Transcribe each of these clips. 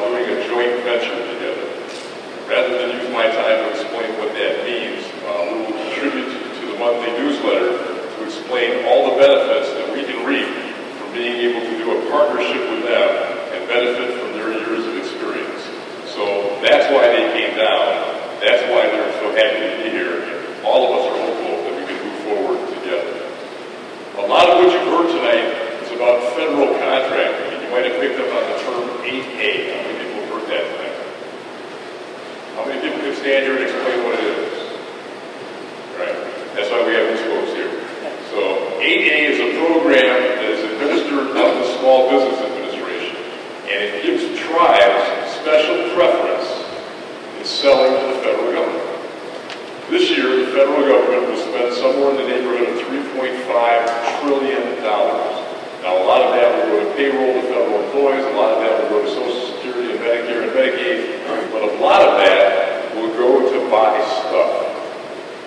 about doing a joint venture together. Rather than use my time to explain what that means, we will contribute to the monthly newsletter to explain all the benefits that we can reap from being able to do a partnership with them and benefit from their years of experience. So that's why they came down. That's why they're so happy to be here. And all of us are hopeful that we can move forward together. A lot of what you've heard tonight is about federal contracting, and you might have picked up on the term 8A. How many people have heard that tonight? How many people can stand here and explain what it is? Right. That's why we have these folks here. So 8A is a program that is administered by the Small Business Administration, and it gives tribes special preference in selling to the federal government. This year, the federal government will spend somewhere in the neighborhood of $3.5 trillion. Now, a lot of that will go to payroll to federal employees, a lot of that will go to Social Security and Medicare and Medicaid, but a lot of that will go to buy stuff,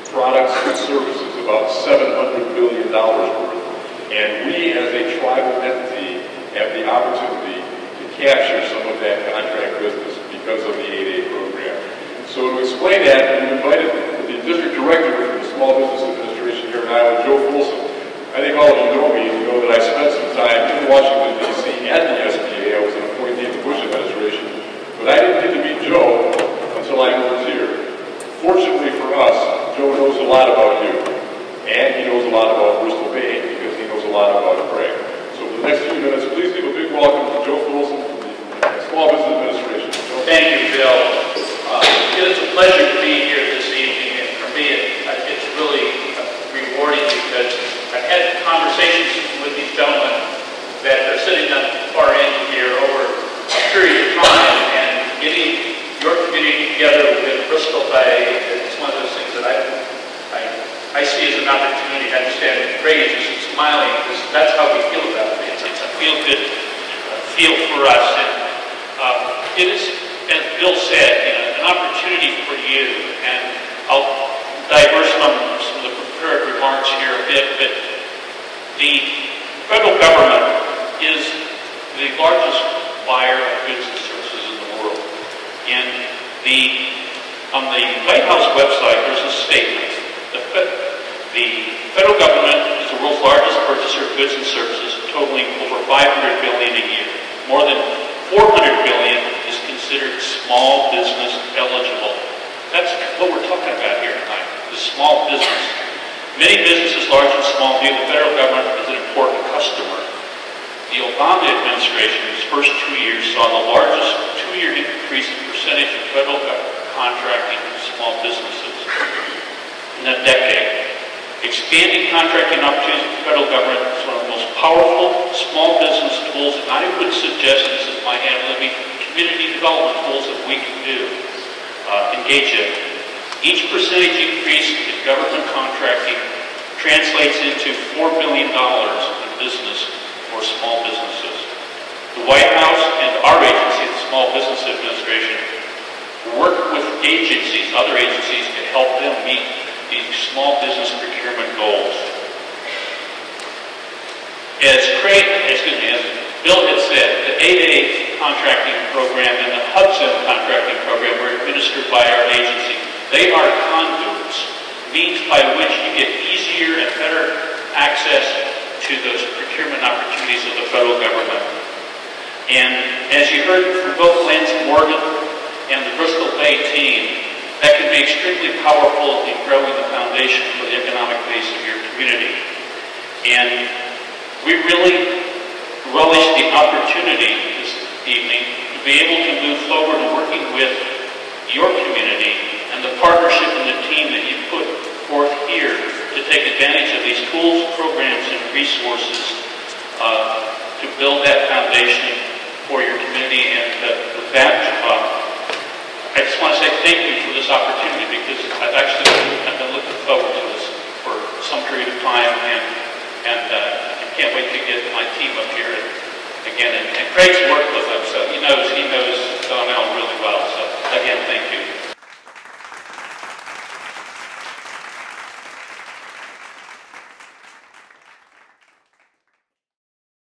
products and services, about $700 billion worth. And we, as a tribal entity, have the opportunity to capture some of that contract business because of the 8A program. So to explain that, we've invited the District Director for the Small Business Administration here in Iowa, Joe Folsom. I think all of you know me, and you know that I spent some time in Washington, D.C. at the SBA. I was an appointee in the Bush administration, but I didn't get to meet Joe until I was here. Fortunately for us, Joe knows a lot about you, and he knows a lot about Bristol Bay because he knows a lot about Craig. So for the next few minutes, please give a big welcome to Joe Folsom from the Small Business Administration. Joe. Thank you, Bill. It is a pleasure to be here this evening, and for me, it's really rewarding because I've had conversations with these gentlemen that are sitting on the far end here over a period of time, and getting your community together within Bristol Bay is one of those things that I see as an opportunity to understand. Craig is just smiling because that's how we feel about it. It's a feel-good feel for us, and it is, as Bill said, an opportunity for you, and I'll diverse from some of the prepared remarks here a bit, but the federal government is the largest buyer of goods and services in the world. And on the White House website, there's a statement. The federal government is the world's largest purchaser of goods and services, totaling over $500 billion a year. More than $400 billion is considered small business eligible. That's what we're talking about here tonight, the small business. Many businesses, large and small, view the federal government as an important customer. The Obama administration's first 2 years saw the largest two-year increase in percentage of federal government contracting with small businesses in a decade. Expanding contracting opportunities with the federal government is one of the most powerful small business tools, and I would suggest, this is my analytic, community development tools that we can do, engage in. Each percentage increase in government contracting translates into $4 billion in business for small businesses. The White House and our agency, the Small Business Administration, work with agencies, other agencies, to help them meet these small business procurement goals. As Bill had said, the 8A contracting program and the Hudson contracting program were administered by our agency. They are conduits, means by which you get easier and better access to those procurement opportunities of the federal government. And as you heard from both Lance Morgan and the Bristol Bay team, that can be extremely powerful in growing the foundation for the economic base of your community. And we really relish the opportunity this evening to be able to move forward in working with your community and the partnership and the team that you put forth here to take advantage of these tools, programs, and resources to build that foundation for your community. And with that, I just want to say thank you for this opportunity, because I've been looking forward to this for some period of time, and I can't wait to get my team up here again. And Craig's worked with them, so he knows Donnell really well. So again, thank you.